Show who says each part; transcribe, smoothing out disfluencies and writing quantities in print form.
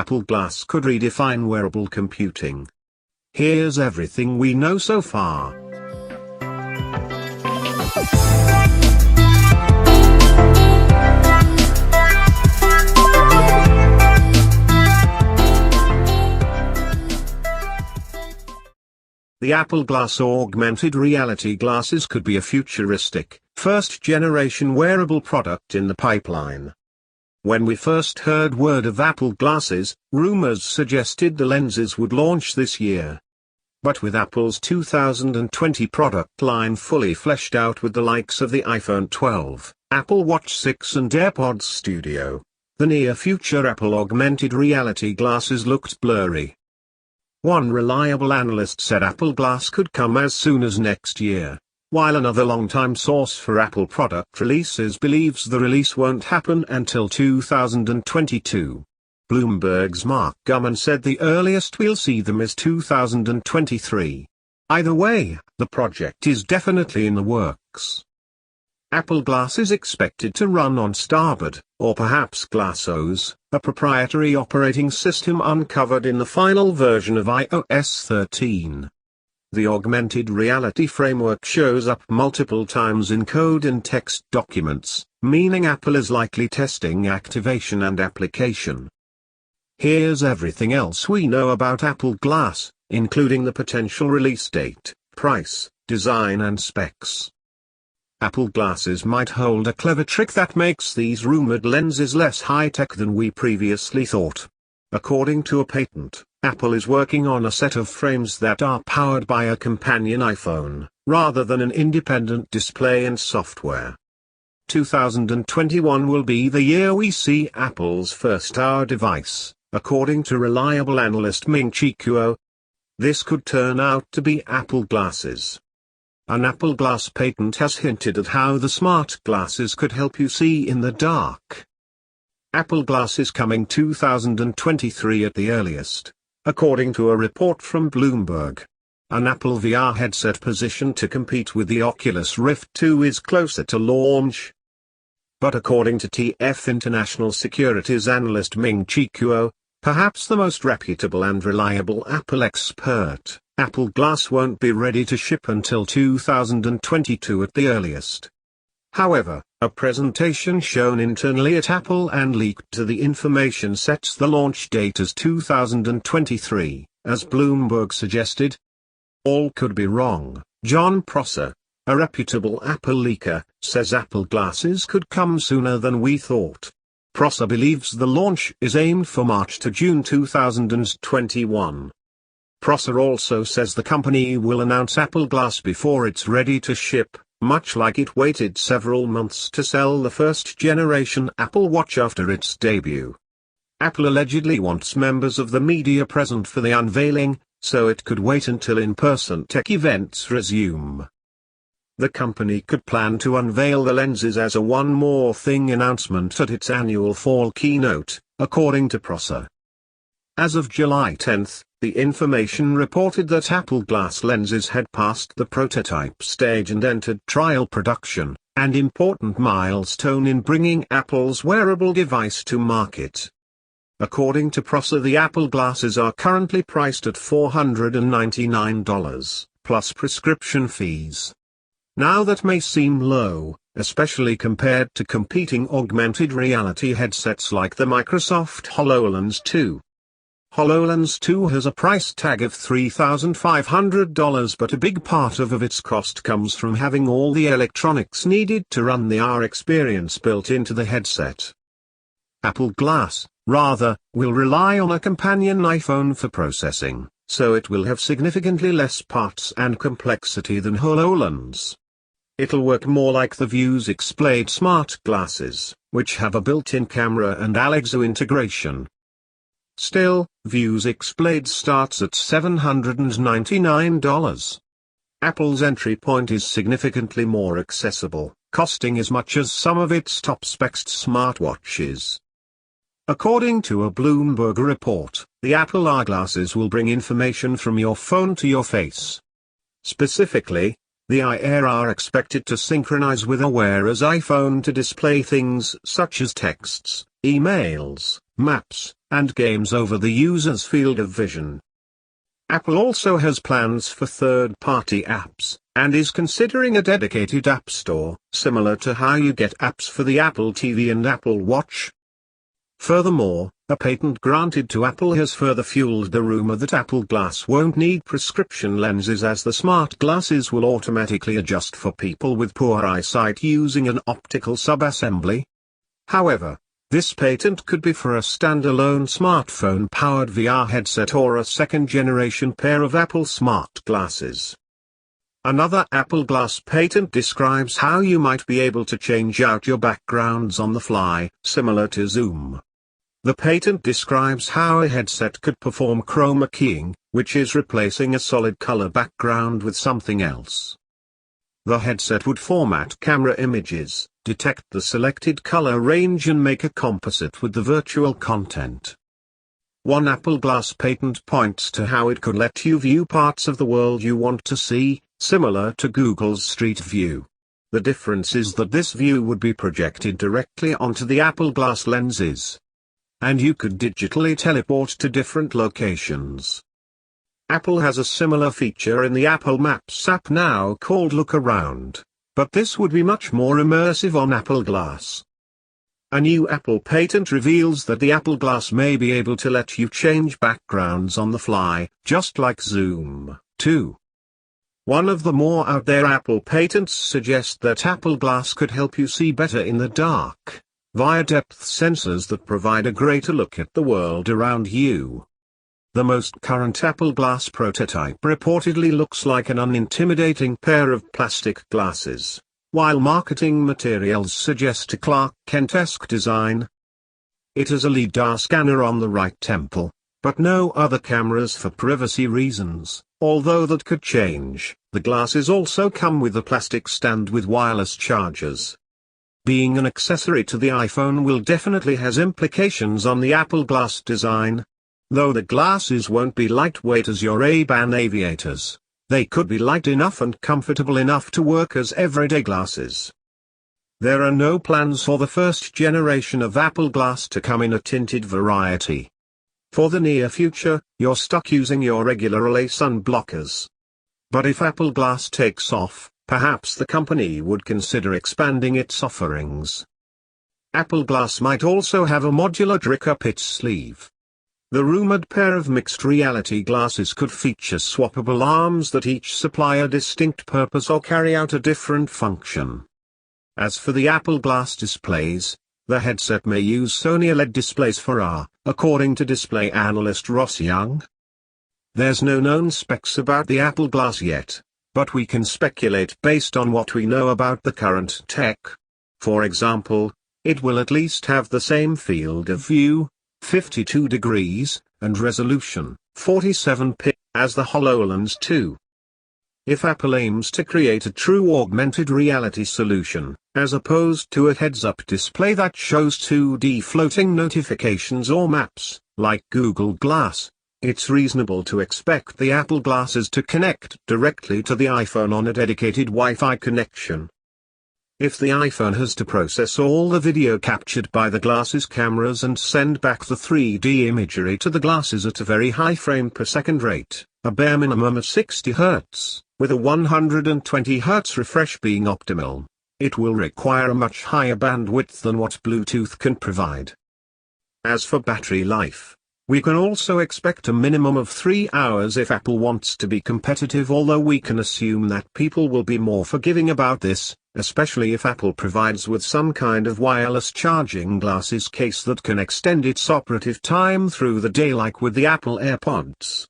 Speaker 1: Apple Glass could redefine wearable computing. Here's everything we know so far. The Apple Glass augmented reality glasses could be a futuristic, first-generation wearable product in the pipeline. When we first heard word of Apple glasses, rumors suggested the lenses would launch this year. But with Apple's 2020 product line fully fleshed out with the likes of the iPhone 12, Apple Watch 6 and AirPods Studio, the near-future Apple augmented reality glasses looked blurry. One reliable analyst said Apple Glass could come as soon as next year, while another longtime source for Apple product releases believes the release won't happen until 2022. Bloomberg's Mark Gurman said the earliest we'll see them is 2023. Either way, the project is definitely in the works. Apple Glass is expected to run on Starboard, or perhaps GlassOS, a proprietary operating system uncovered in the final version of iOS 13. The augmented reality framework shows up multiple times in code and text documents, meaning Apple is likely testing activation and application. Here's everything else we know about Apple Glass, including the potential release date, price, design and specs. Apple glasses might hold a clever trick that makes these rumored lenses less high-tech than we previously thought. According to a patent, Apple is working on a set of frames that are powered by a companion iPhone, rather than an independent display and software. 2021 will be the year we see Apple's first AR device, according to reliable analyst Ming-Chi Kuo. This could turn out to be Apple glasses. An Apple Glass patent has hinted at how the smart glasses could help you see in the dark. Apple Glass is coming 2023 at the earliest, according to a report from Bloomberg. An Apple VR headset positioned to compete with the Oculus Rift 2 is closer to launch. But according to TF International Securities analyst Ming-Chi Kuo, perhaps the most reputable and reliable Apple expert, Apple Glass won't be ready to ship until 2022 at the earliest. However, a presentation shown internally at Apple and leaked to the information sets the launch date as 2023, as Bloomberg suggested. All could be wrong. John Prosser, a reputable Apple leaker, says Apple glasses could come sooner than we thought. Prosser believes the launch is aimed for March to June 2021. Prosser also says the company will announce Apple Glass before it's ready to ship, much like it waited several months to sell the first-generation Apple Watch after its debut. Apple allegedly wants members of the media present for the unveiling, so it could wait until in-person tech events resume. The company could plan to unveil the lenses as a one more thing announcement at its annual fall keynote, according to Prosser. As of July 10, the information reported that Apple Glass lenses had passed the prototype stage and entered trial production, an important milestone in bringing Apple's wearable device to market. According to Prosser, the Apple glasses are currently priced at $499, plus prescription fees. Now that may seem low, especially compared to competing augmented reality headsets like the Microsoft HoloLens 2. HoloLens 2 has a price tag of $3,500, but a big part of its cost comes from having all the electronics needed to run the AR experience built into the headset. Apple Glass, rather, will rely on a companion iPhone for processing, so it will have significantly less parts and complexity than HoloLens. It'll work more like the visualising Blade smart glasses, which have a built-in camera and Alexa integration. Still, visualising Blade starts at $799. Apple's entry point is significantly more accessible, costing as much as some of its top-spec'd smartwatches. According to a Bloomberg report, the Apple eyeglasses will bring information from your phone to your face. Specifically, The IR are expected to synchronize with a wearer's iPhone to display things such as texts, emails, maps, and games over the user's field of vision. Apple also has plans for third-party apps, and is considering a dedicated app store, similar to how you get apps for the Apple TV and Apple Watch. Furthermore, a patent granted to Apple has further fueled the rumor that Apple Glass won't need prescription lenses, as the smart glasses will automatically adjust for people with poor eyesight using an optical subassembly. However, this patent could be for a standalone smartphone-powered VR headset or a second-generation pair of Apple smart glasses. Another Apple Glass patent describes how you might be able to change out your backgrounds on the fly, similar to Zoom. The patent describes how a headset could perform chroma keying, which is replacing a solid color background with something else. The headset would format camera images, detect the selected color range and make a composite with the virtual content. One Apple Glass patent points to how it could let you view parts of the world you want to see, similar to Google's Street View. The difference is that this view would be projected directly onto the Apple Glass lenses, and you could digitally teleport to different locations. Apple has a similar feature in the Apple Maps app now called Look Around, but this would be much more immersive on Apple Glass. A new Apple patent reveals that the Apple Glass may be able to let you change backgrounds on the fly, just like Zoom, too. One of the more out there Apple patents suggests that Apple Glass could help you see better in the dark, via depth sensors that provide a greater look at the world around you. The most current Apple Glass prototype reportedly looks like an unintimidating pair of plastic glasses, while marketing materials suggest a Clark Kent-esque design. It has a LiDAR scanner on the right temple, but no other cameras for privacy reasons, although that could change. The glasses also come with a plastic stand with wireless chargers. Being an accessory to the iPhone will definitely has implications on the Apple Glass design. Though the glasses won't be lightweight as your Ray-Ban aviators, they could be light enough and comfortable enough to work as everyday glasses. There are no plans for the first generation of Apple Glass to come in a tinted variety. For the near future, you're stuck using your regular LA sun blockers. But if Apple Glass takes off, perhaps the company would consider expanding its offerings. Apple Glass might also have a modular Dricka-Pitch sleeve. The rumored pair of mixed reality glasses could feature swappable arms that each supply a distinct purpose or carry out a different function. As for the Apple Glass displays, the headset may use Sony OLED displays for AR, according to display analyst Ross Young. There's no known specs about the Apple Glass yet, but we can speculate based on what we know about the current tech. For example, it will at least have the same field of view, 52 degrees, and resolution, 47p, as the HoloLens 2. If Apple aims to create a true augmented reality solution, as opposed to a heads-up display that shows 2D floating notifications or maps, like Google Glass, it's reasonable to expect the Apple Glasses to connect directly to the iPhone on a dedicated Wi-Fi connection. If the iPhone has to process all the video captured by the glasses cameras and send back the 3D imagery to the glasses at a very high frame per second rate, a bare minimum of 60 Hz, with a 120 Hz refresh being optimal, it will require a much higher bandwidth than what Bluetooth can provide. As for battery life, we can also expect a minimum of 3 hours if Apple wants to be competitive, although we can assume that people will be more forgiving about this, especially if Apple provides with some kind of wireless charging glasses case that can extend its operative time through the day like with the Apple AirPods.